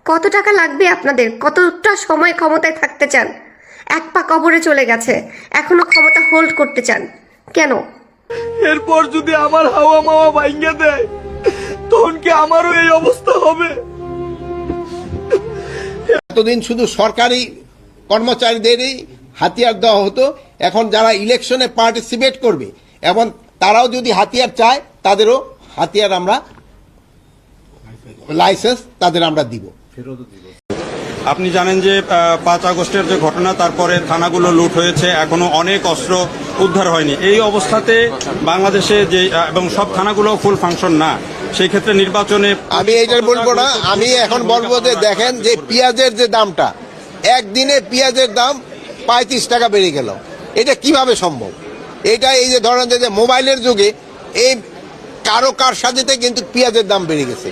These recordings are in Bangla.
কত টাকা লাগবে আপনাদের? কতটা সময় ক্ষমতায় থাকতে চান? এক পা কবরে চলে গেছে, এখনো ক্ষমতা হোল্ড করতে চান কেন? এরপর যদি আমার হাওয়া মাওয়া ভাঙ্গে দেয় তখন কি আমারও এই অবস্থা হবে? এতদিন শুধু সরকারি কর্মচারীদেরই হাতিয়ার দেওয়া হতো, এখন যারা ইলেকশনে পার্টিসিপেট করবে এবং তারাও যদি হাতিয়ার চায় তাদেরও হাতিয়ার আমরা লাইসেন্স তাদের আমরা দিব। আপনি জানেন যে 5 আগস্টের যে ঘটনা, তারপরে থানাগুলো লুট হয়েছে, এখনো অনেক অস্ত্র উদ্ধার হয়নি। এই অবস্থাতে বাংলাদেশে যে এবং সব থানাগুলো ফুল ফাংশন না, সেই ক্ষেত্রে নির্বাচনে আমি এইটার বলবো না, আমি এখন বলবো যে দেখেন যে পেঁয়াজের যে দামটা, একদিনে পেঁয়াজের দাম 35 টাকা বেড়ে গেল। এটা কিভাবে সম্ভব? এটা এই যে ধরেন যে মোবাইলের যুগে এই কার সাথে কিন্তু পেঁয়াজের দাম বেড়ে গেছে।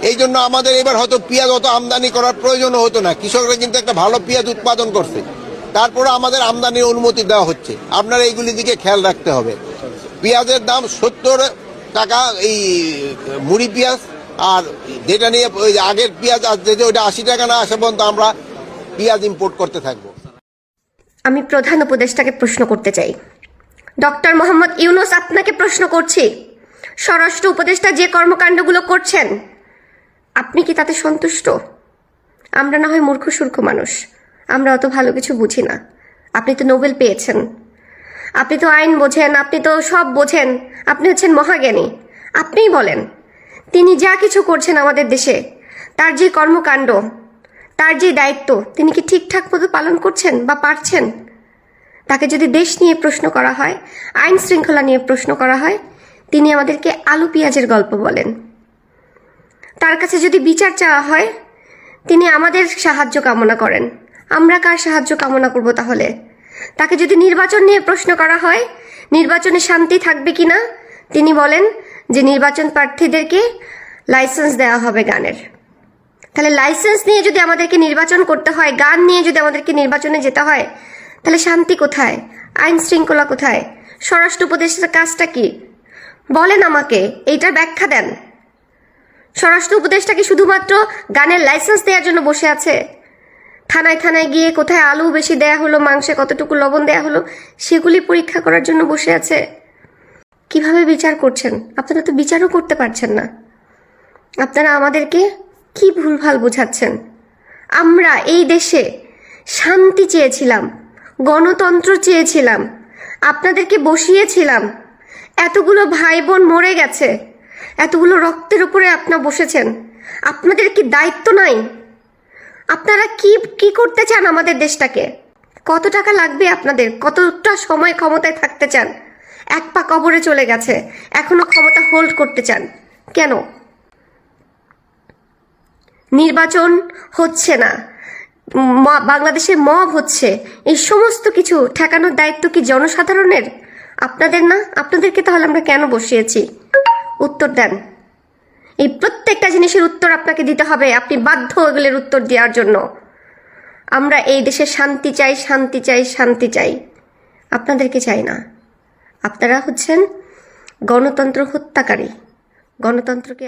এই জন্য আমাদের এবার হয়তো পেঁয়াজ অত আমদানি করার প্রয়োজন হতো না, কৃষকরা কিন্তু একটা ভালো পেঁয়াজ উৎপাদন করছে, তারপরে আমাদের আমদানির অনুমতি দেওয়া হচ্ছে। আপনারা এইগুলির দিকে খেয়াল রাখতে হবে। পেঁয়াজের দাম 70 টাকা এই মুড়ি পেঁয়াজ, আর যেটা নিয়ে ওই আগের পেঁয়াজ যে ওইটা 80 টাকা না আসে পর্যন্ত আমরা পেঁয়াজ ইম্পোর্ট করতে থাকবো। আমি প্রধান উপদেষ্টাকে প্রশ্ন করতে চাই, ডক্টর মোহাম্মদ ইউনূস, আপনাকে প্রশ্ন করছি, স্বরাষ্ট্র উপদেষ্টা যে কর্মকাণ্ডগুলো করছেন আপনি কি তাতে সন্তুষ্ট? আমরা না হয় মূর্খ সূর্খ মানুষ, আমরা অত ভালো কিছু বুঝি না। আপনি তো নোবেল পেয়েছেন, আপনি তো আইন বোঝেন, আপনি তো সব বোঝেন, আপনি হচ্ছেন মহাজ্ঞানী। আপনিই বলেন, তিনি যা কিছু করছেন আমাদের দেশে, তার যে কর্মকাণ্ড, তার যে দায়িত্ব, তিনি কি ঠিকঠাক মতো পালন করছেন বা পারছেন? তাকে যদি দেশ নিয়ে প্রশ্ন করা হয়, আইন শৃঙ্খলা নিয়ে প্রশ্ন করা হয়, তিনি আমাদেরকে আলু পেঁয়াজের গল্প বলেন। তার কাছে যদি বিচার চাওয়া হয়, তিনি আমাদের সাহায্য কামনা করেন। আমরা কার সাহায্য কামনা করব তাহলে? তাকে যদি নির্বাচন নিয়ে প্রশ্ন করা হয়, নির্বাচনে শান্তি থাকবে কিনা, তিনি বলেন যে নির্বাচন প্রার্থীদেরকে লাইসেন্স দেওয়া হবে গানের। তাহলে লাইসেন্স নিয়ে যদি আমাদেরকে নির্বাচন করতে হয়, গান নিয়ে যদি আমাদেরকে নির্বাচনে যেতে হয়, তাহলে শান্তি কোথায়? আইন শৃঙ্খলা কোথায়? স্বরাষ্ট্র উপদেষ্টার কাজটা কি বলেন আমাকে, এইটার ব্যাখ্যা দেন। স্বরাষ্ট্র উপদেষ্টা কি শুধুমাত্র গানের লাইসেন্স দেওয়ার জন্য বসে আছে? থানায় থানায় গিয়ে কোথায় আলু বেশি দেয়া হলো, মাংসে কতটুকু লবণ দেয়া হলো, সেগুলি পরীক্ষা করার জন্য বসে আছে? কিভাবে বিচার করছেন? আপনারা তো বিচারও করতে পারছেন না। আপনারা আমাদেরকে কি ভুলভাল বোঝাচ্ছেন? আমরা এই দেশে শান্তি চেয়েছিলাম, গণতন্ত্র চেয়েছিলাম, আপনাদেরকে বসিয়েছিলাম। এতগুলো ভাই বোন মরে গেছে, এতগুলো রক্তের উপরে আপনারা বসেছেন, আপনাদের কি দায়িত্ব নাই? আপনারা কি করতে চান আমাদের দেশটাকে? কত টাকা লাগবে আপনাদের? কতটা সময় ক্ষমতায় থাকতে চান? এক পা কবরে চলে গেছে, এখনো ক্ষমতা হোল্ড করতে চান কেন? নির্বাচন হচ্ছে না, বাংলাদেশে মব হচ্ছে, এই সমস্ত কিছু ঠেকানোর দায়িত্ব কি জনসাধারণের? আপনাদের না? আপনাদেরকে তাহলে আমরা কেন বসিয়েছি? উত্তর দেন। এই প্রত্যেকটা জিনিসের উত্তর আপনাকে দিতে হবে, আপনি বাধ্য এগুলোর উত্তর দেওয়ার জন্য। আমরা এই দেশে শান্তি চাই, শান্তি চাই, শান্তি চাই, আপনাদেরকে চাই না। আপনারা হচ্ছেন গণতন্ত্র হত্যাকারী। গণতন্ত্রকে